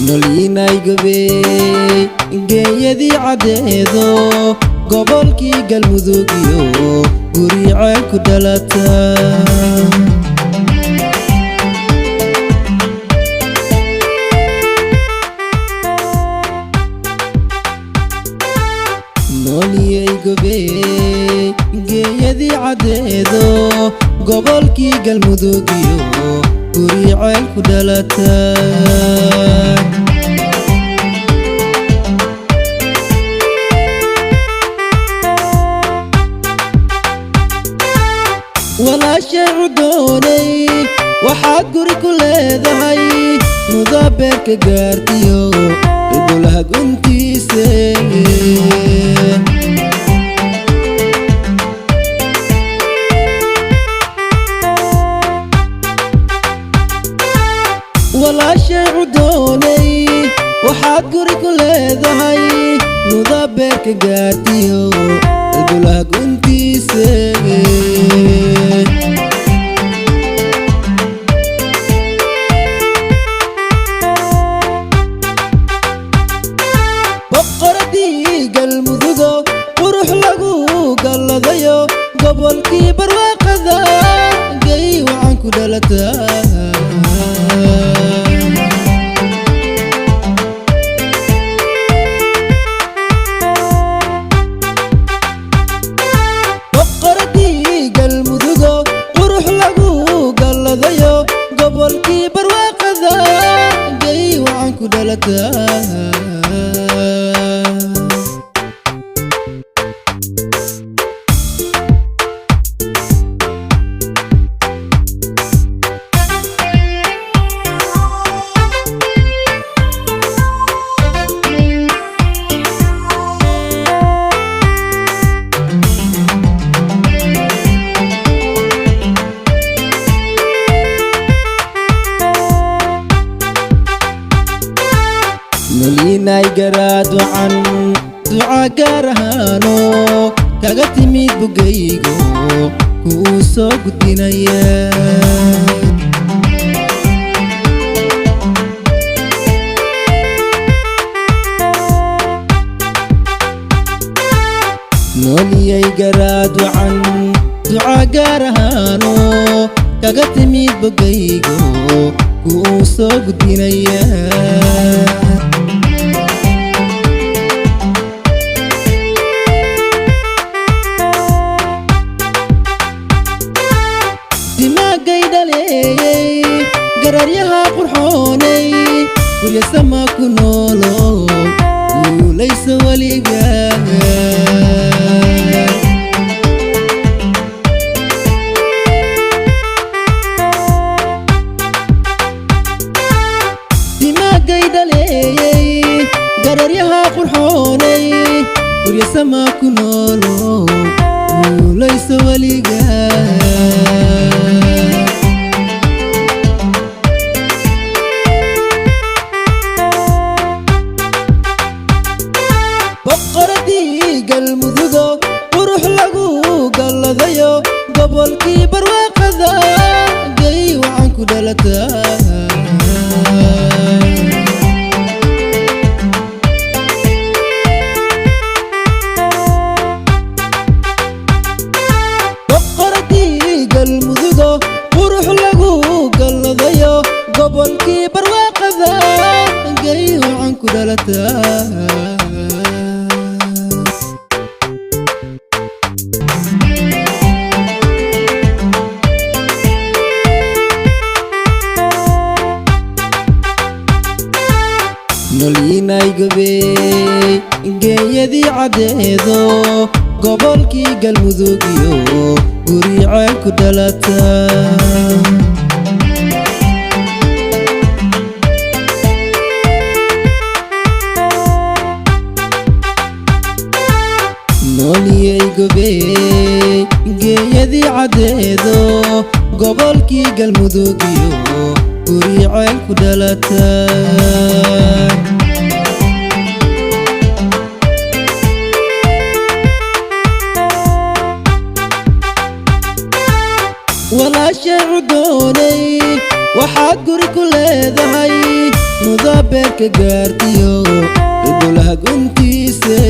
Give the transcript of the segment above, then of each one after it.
nolinaay gabey geeyadii cadeedo gobolkii galmudug iyo guriceel ku dhalata noliyay gabey geeyadii cadeedo gobolkii galmudug iyo guriceel ku dhalata walaashay cudoonay waxaad guri ku leedahay mudabeerka gaartiyo idulaha guntiise walaashay cudoonay waxaad guri ku leedahay mudabeerka gaartiyo idulaha guntiise galmudugo qurux lagu galladayo gobolkii barwaaqada gay waxaan ku dhalataa boqoradii galmudugo qurux lagu galladayo gobolkii barwaaqada gay waxaan ku dhalataa nolinaay garaad wacan duca gaarahaano kaga timid bugaygo kuu soo gudbinaya noliyay garaad wacan duca gaarahaano kaga timid bugaygo kuu soo gudbinaya gararyaha qurxoonay gurya sama ku noolo guulaysa weliga dimagay dhaleeyay gararyaha qurxoonay gurya sama ku noolo guulaysa weliga galmudugo qurux lagu galladayo gobolkii barwaaqada gay waxaan ku dhalataa boqoradii galmudugo qurux lagu galladayo gobolkii barwaaqada gay waxaan ku dhalataa nolinaay gabey geeyadii cadeedo gobolkii galmudug iyo guriceel ku dhalata geeyadii cadeedo gobolkii galmudug iyo guriceel ku dhalatay walaashay cudoonay waxaad guri ku leedahay mudabeerka gaartiyo golaha guntiise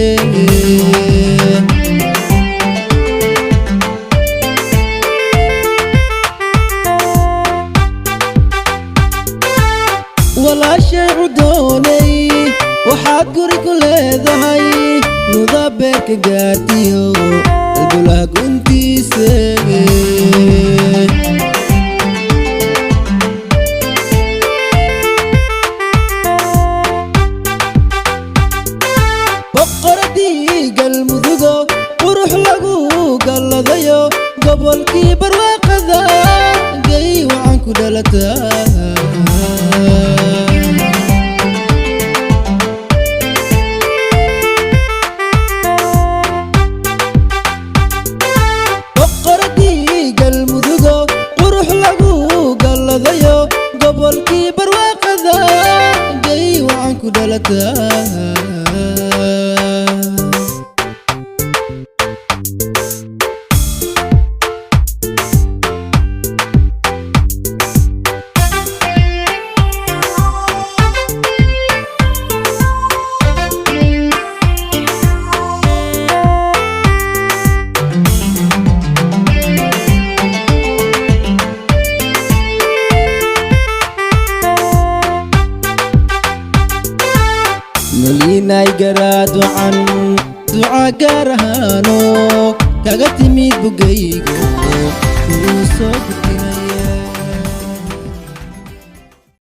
walaashay cudoonay waxaad guri ku leedahay mudabeerka gaartiyo golaha guntiise galmudugo qurux lagu galladayo gobolkii barwaaqada gay waxaan ku dhalataa boqoradii galmudugo qurux lagu galladayo gobolkii barwaaqada gay waxaan ku dhalataa مليناي قراد عن دعا قارهانو كاغا تميد بقيقو وصوب